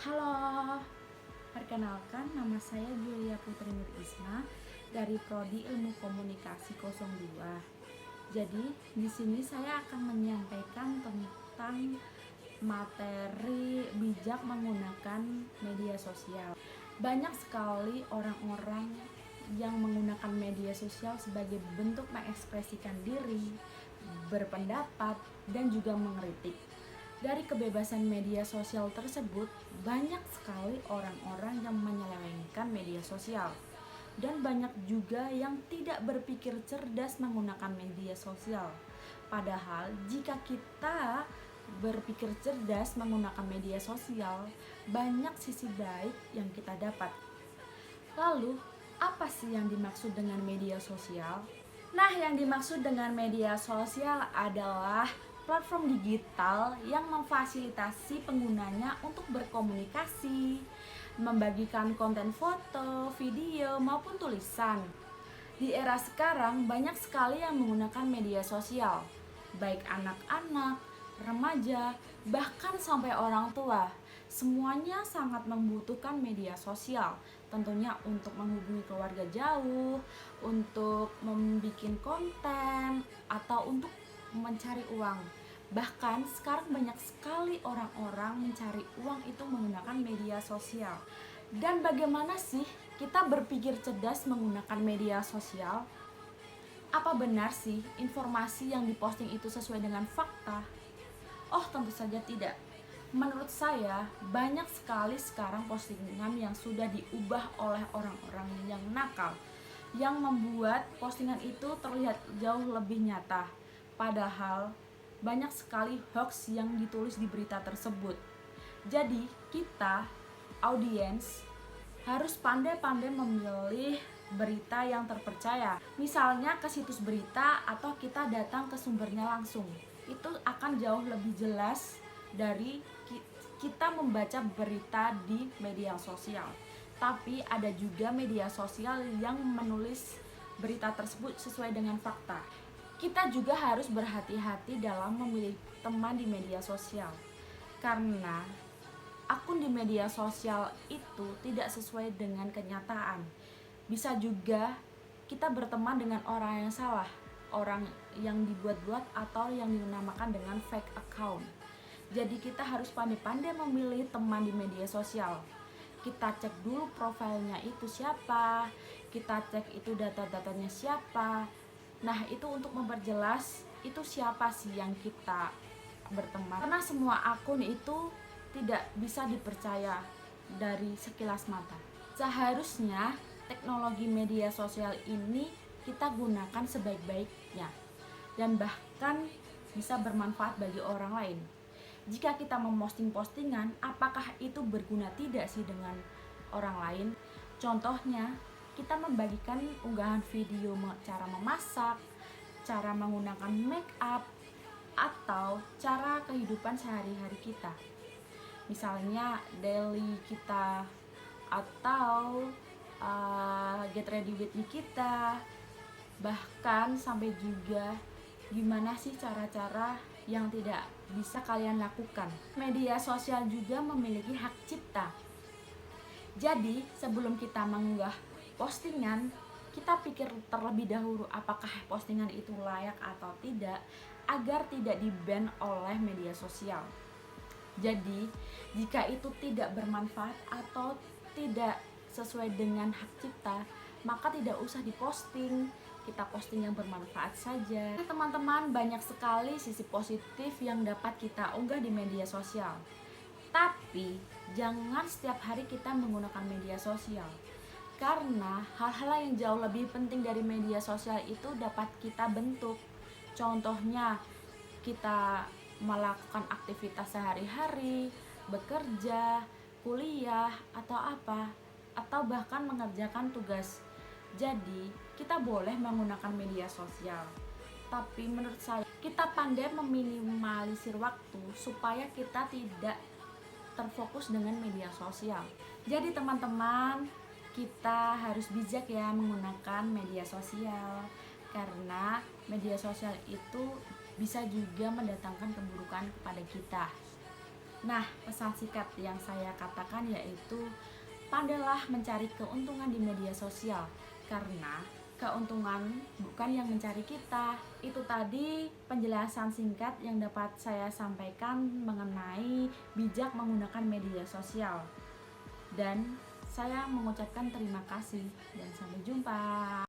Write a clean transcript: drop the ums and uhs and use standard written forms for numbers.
Halo, perkenalkan nama saya Julia Putri Nur Isma dari Prodi Ilmu Komunikasi 02. Jadi, di sini saya akan menyampaikan tentang materi bijak menggunakan media sosial. Banyak sekali orang-orang yang menggunakan media sosial sebagai bentuk mengekspresikan diri, berpendapat, dan juga mengkritik. Dari kebebasan media sosial tersebut, banyak sekali orang-orang yang menyelewengkan media sosial. Dan banyak juga yang tidak berpikir cerdas menggunakan media sosial. Padahal jika kita berpikir cerdas menggunakan media sosial, banyak sisi baik yang kita dapat. Lalu, apa sih yang dimaksud dengan media sosial? Nah, yang dimaksud dengan media sosial adalah platform digital yang memfasilitasi penggunanya untuk berkomunikasi, membagikan konten foto, video, maupun tulisan. Di era sekarang, banyak sekali yang menggunakan media sosial, baik anak-anak, remaja, bahkan sampai orang tua. Semuanya sangat membutuhkan media sosial, tentunya untuk menghubungi keluarga jauh, untuk membuat konten, atau untuk mencari uang. Bahkan sekarang banyak sekali orang-orang mencari uang itu menggunakan media sosial. Dan bagaimana sih kita berpikir cerdas menggunakan media sosial? Apa benar sih informasi yang diposting itu sesuai dengan fakta? Oh, tentu saja tidak. Menurut saya, banyak sekali sekarang postingan yang sudah diubah oleh orang-orang yang nakal, yang membuat postingan itu terlihat jauh lebih nyata. Padahal, banyak sekali hoax yang ditulis di berita tersebut. Jadi, kita, audiens, harus pandai-pandai memilih berita yang terpercaya. Misalnya ke situs berita atau kita datang ke sumbernya langsung. Itu akan jauh lebih jelas dari kita membaca berita di media sosial. Tapi ada juga media sosial yang menulis berita tersebut sesuai dengan fakta. Kita juga harus berhati-hati dalam memilih teman di media sosial. Karena akun di media sosial itu tidak sesuai dengan kenyataan. Bisa juga kita berteman dengan orang yang salah, orang yang dibuat-buat atau yang dinamakan dengan fake account. Jadi kita harus pandai-pandai memilih teman di media sosial. Kita cek dulu profilnya itu siapa, kita cek itu data-datanya siapa. Nah, itu untuk memperjelas itu siapa sih yang kita berteman. Karena semua akun itu tidak bisa dipercaya dari sekilas mata. Seharusnya teknologi media sosial ini kita gunakan sebaik-baiknya dan bahkan bisa bermanfaat bagi orang lain. Jika kita memposting postingan, apakah itu berguna tidak sih dengan orang lain? Contohnya, kita membagikan unggahan video cara memasak, cara menggunakan make up, atau cara kehidupan sehari-hari kita. Misalnya daily kita atau get ready with me kita, bahkan sampai juga gimana sih cara-cara yang tidak bisa kalian lakukan. Media sosial juga memiliki hak cipta. Jadi sebelum kita mengunggah postingan, kita pikir terlebih dahulu apakah postingan itu layak atau tidak, agar tidak di-ban oleh media sosial. Jadi, jika itu tidak bermanfaat atau tidak sesuai dengan hak cipta, maka tidak usah diposting. Kita posting yang bermanfaat saja. Teman-teman, banyak sekali sisi positif yang dapat kita unggah di media sosial. Tapi, jangan setiap hari kita menggunakan media sosial. Karena hal-hal yang jauh lebih penting dari media sosial itu dapat kita bentuk. Contohnya, kita melakukan aktivitas sehari-hari, bekerja, kuliah, atau apa, atau bahkan mengerjakan tugas. Jadi, kita boleh menggunakan media sosial. Tapi menurut saya, kita pandai meminimalisir waktu supaya kita tidak terfokus dengan media sosial. Jadi teman-teman, kita harus bijak ya menggunakan media sosial. Karena media sosial itu bisa juga mendatangkan keburukan kepada kita. Nah, pesan singkat yang saya katakan yaitu pandailah mencari keuntungan di media sosial, karena keuntungan bukan yang mencari kita. Itu tadi penjelasan singkat yang dapat saya sampaikan mengenai bijak menggunakan media sosial. Dan saya mengucapkan terima kasih dan sampai jumpa.